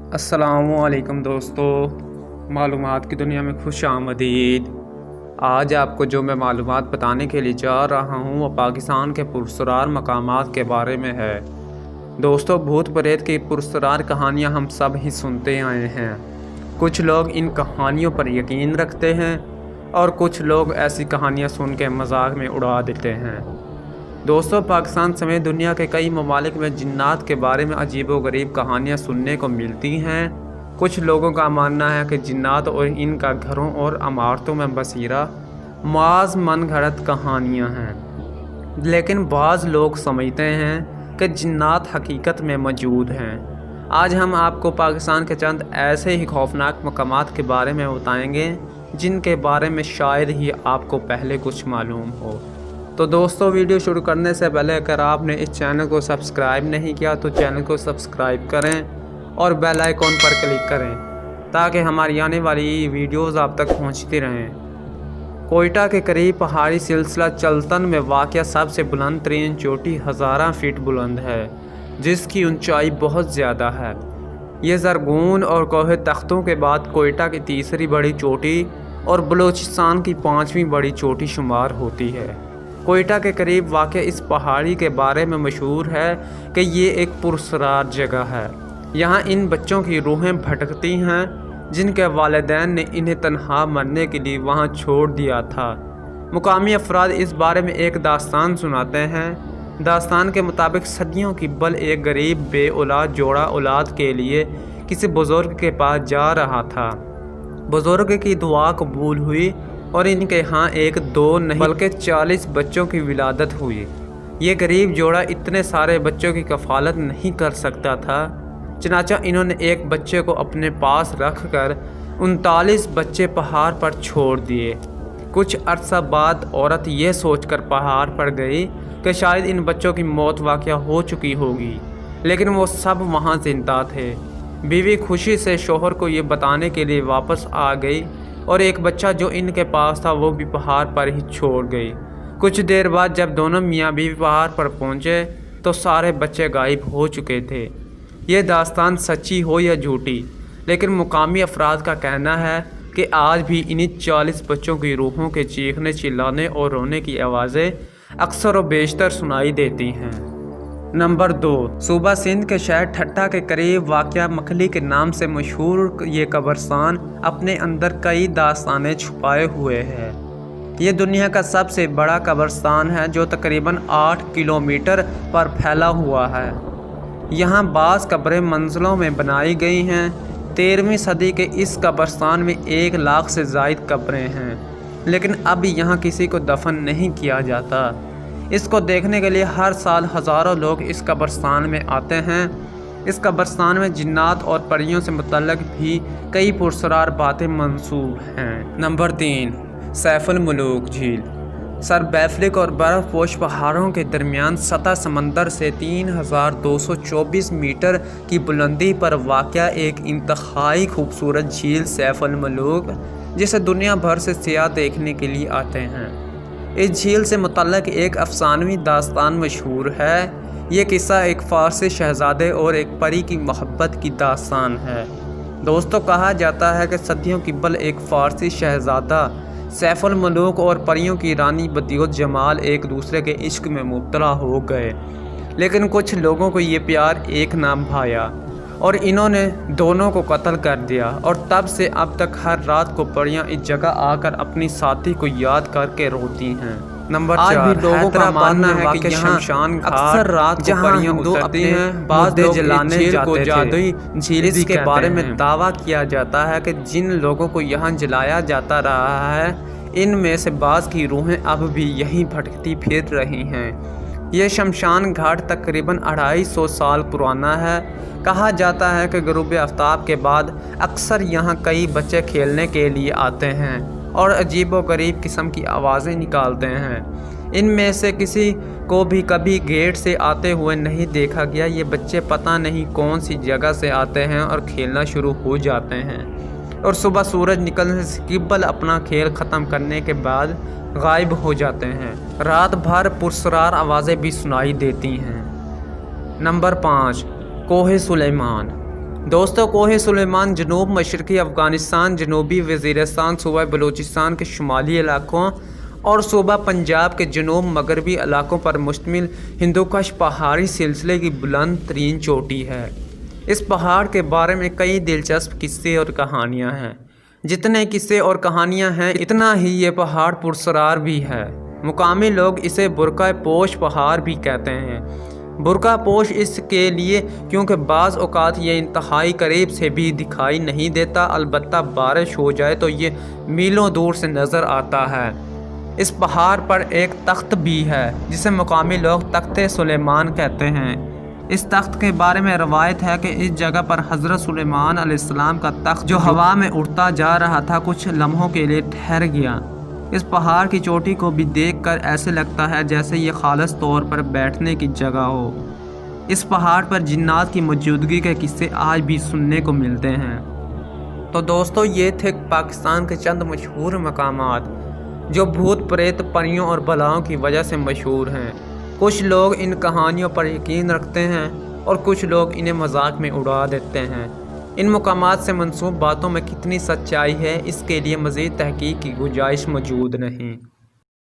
अस्सलामु अलैकुम दोस्तों, मालूमात की दुनिया में खुश आमदीद। आज आपको जो मैं मालूमात बताने के लिए जा रहा हूँ वो पाकिस्तान के पुरस्कार मकामात के बारे में है। दोस्तों, भूत प्रेत की पुरस्कार कहानियाँ हम सब ही सुनते आए हैं। कुछ लोग इन कहानियों पर यकीन रखते हैं और कुछ लोग ऐसी कहानियाँ सुन के मजाक में उड़ा देते हैं। दोस्तों, पाकिस्तान समेत दुनिया के कई ममालिक में जिन्नात के बारे में अजीबोगरीब कहानियाँ सुनने को मिलती हैं। कुछ लोगों का मानना है कि जिन्नात और इनका घरों और इमारतों में बसीरा माज मनगढ़ंत कहानियाँ हैं, लेकिन बाज़ लोग समझते हैं कि जिन्नात हकीकत में मौजूद हैं। आज हम आपको पाकिस्तान के चंद ऐसे ही खौफनाक मकामात के बारे में बताएंगे जिनके बारे में शायद ही आपको पहले कुछ मालूम हो। तो दोस्तों, वीडियो शुरू करने से पहले अगर आपने इस चैनल को सब्सक्राइब नहीं किया तो चैनल को सब्सक्राइब करें और बेल आइकॉन पर क्लिक करें ताकि हमारी आने वाली वीडियोस आप तक पहुंचती रहें। कोयटा के करीब पहाड़ी सिलसिला चलतन में वाक़या सबसे बुलंद तरीन चोटी 1000 फीट बुलंद है, जिसकी ऊंचाई बहुत ज़्यादा है। ये ज़रगून और कोहे तख्तों के बाद कोयटा की तीसरी बड़ी चोटी और बलूचिस्तान की 5वीं बड़ी चोटी शुमार होती है। कोयटा के करीब वाक़ इस पहाड़ी के बारे में मशहूर है कि ये एक पुरस्कार जगह है। यहाँ इन बच्चों की रूहें भटकती हैं जिनके वालिदैन ने इन्हें तन्हा मरने के लिए वहाँ छोड़ दिया था। मुकामी अफराद इस बारे में एक दास्तान सुनाते हैं। दास्तान के मुताबिक सदियों की बल एक गरीब बे औलाद जोड़ा औलाद के लिए किसी बुज़ुर्ग के पास जा रहा था। बुज़ुर्ग की दुआ कबूल हुई और इनके यहाँ एक दो नहीं बल्कि 40 बच्चों की विलादत हुई। ये गरीब जोड़ा इतने सारे बच्चों की कफालत नहीं कर सकता था, चनाचा इन्होंने एक बच्चे को अपने पास रख कर 39 बच्चे पहाड़ पर छोड़ दिए। कुछ अरसा बाद औरत ये सोचकर पहाड़ पर गई कि शायद इन बच्चों की मौत वाक़या हो चुकी होगी, लेकिन वो सब वहाँ जिंदा थे। बीवी खुशी से शोहर को ये बताने के लिए वापस आ गई और एक बच्चा जो इनके पास था वो भी पहाड़ पर ही छोड़ गई। कुछ देर बाद जब दोनों मियाँ बीवी पहाड़ पर पहुँचे तो सारे बच्चे गायब हो चुके थे। ये दास्तान सच्ची हो या झूठी, लेकिन मुकामी अफराद का कहना है कि आज भी इन्हीं 40 बच्चों की रूहों के चीखने चिल्लाने और रोने की आवाज़ें अक्सर व बेशतर सुनाई देती हैं। नंबर 2, सूबा सिंध के शहर ठट्टा के करीब वाक़या मखली के नाम से मशहूर ये कब्रिस्तान अपने अंदर कई दास्तानें छुपाए हुए है। ये दुनिया का सबसे बड़ा कब्रिस्तान है जो तकरीबन 8 किलोमीटर पर फैला हुआ है। यहाँ बाज़ कब्रें मंजिलों में बनाई गई हैं। 13वीं सदी के इस कब्रिस्तान में 1 लाख से ज़ायद कब्रें हैं, लेकिन अब यहाँ किसी को दफन नहीं किया जाता। इसको देखने के लिए हर साल हज़ारों लोग इस कब्रिस्तान में आते हैं। इस कब्रिस्तान में जिन्नात और परियों से मुतल्लक भी कई पुरस्कार बातें मंसूब हैं। नंबर 3, सैफुल मुलूक झील। सर बैफलिक और बर्फ़पोश पहाड़ों के दरमियान सतह समंदर से 3224 मीटर की बुलंदी पर वाक़या एक इंतहाई खूबसूरत झील सैफुल मुलूक, जिसे दुनिया भर से सियाह देखने के लिए आते हैं। इस झील से मुतल्लक एक अफसानवी दास्तान मशहूर है। ये किस्सा एक फ़ारसी शहज़ादे और एक परी की मोहब्बत की दास्तान है। दोस्तों, कहा जाता है कि सदियों की बल एक फ़ारसी शहज़ादा सैफुल मुलूक और परियों की रानी बदियुत जमाल एक दूसरे के इश्क में मुब्तला हो गए, लेकिन कुछ लोगों को ये प्यार एक ना भाया और इन्होंने दोनों को कत्ल कर दिया। और तब से अब तक हर रात को परियां इस जगह आकर अपनी साथी को याद करके रोती हैं। नंबर 4, आज भी लोगों का मानना है कि शमशान अक्सर रात को परियां उतरती हैं। बाद लोग जलाने को जादुई झील के बारे में दावा किया जाता है कि जिन लोगों को यहाँ जलाया जाता रहा है, इनमें से बाज़ की रूहें अब भी यहीं भटकती फिर रही हैं। ये शमशान घाट तकरीबन 250 साल पुराना है। कहा जाता है कि ग़ुरूब आफ्ताब के बाद अक्सर यहाँ कई बच्चे खेलने के लिए आते हैं और अजीब व गरीब किस्म की आवाज़ें निकालते हैं। इनमें से किसी को भी कभी गेट से आते हुए नहीं देखा गया। ये बच्चे पता नहीं कौन सी जगह से आते हैं और खेलना शुरू हो जाते हैं और सुबह सूरज निकलने से क़िबल अपना खेल ख़त्म करने के बाद गायब हो जाते हैं। रात भर पुरस्कार आवाज़ें भी सुनाई देती हैं। नंबर 5, कोहे सुलेमान। दोस्तों, कोह सुलेमान जनूब मशरक़ी अफ़गानिस्तान, जनूबी वज़ीरिस्तान, सूबा बलूचिस्तान के शुमाली इलाकों और सूबा पंजाब के जनूब मगरबी इलाकों पर मुश्तमिल हिंदुकुश पहाड़ी सिलसिले की बुलंद तरीन चोटी है। इस पहाड़ के बारे में कई दिलचस्प किस्से और कहानियाँ हैं। जितने किस्से और कहानियाँ हैं, इतना ही ये पहाड़ पुरस्कार भी है। मुकामी लोग इसे बुरका पोश पहाड़ भी कहते हैं। बुरका पोश इसके लिए क्योंकि बाज़ औक़ात ये इंतहाई करीब से भी दिखाई नहीं देता, अलबत्ता बारिश हो जाए तो ये मीलों दूर से नज़र आता है। इस पहाड़ पर एक तख्त भी है जिसे मुकामी लोग तख्ते सुलेमान कहते हैं। इस तख्त के बारे में रवायत है कि इस जगह पर हज़रत सुलेमान अलैहिस्सलाम का तख्त जो हवा में उड़ता जा रहा था, कुछ लम्हों के लिए ठहर गया। इस पहाड़ की चोटी को भी देखकर ऐसे लगता है जैसे ये खालिस तौर पर बैठने की जगह हो। इस पहाड़ पर जिन्नात की मौजूदगी के किस्से आज भी सुनने को मिलते हैं। तो दोस्तों, ये थे पाकिस्तान के चंद मशहूर मकामात जो भूत प्रेत, परियों और बलाओं की वजह से मशहूर हैं। कुछ लोग इन कहानियों पर यकीन रखते हैं और कुछ लोग इन्हें मजाक में उड़ा देते हैं। इन मकामात से मंसूब बातों में कितनी सच्चाई है, इसके लिए मज़ीद तहकीक की गुंजाइश मौजूद नहीं।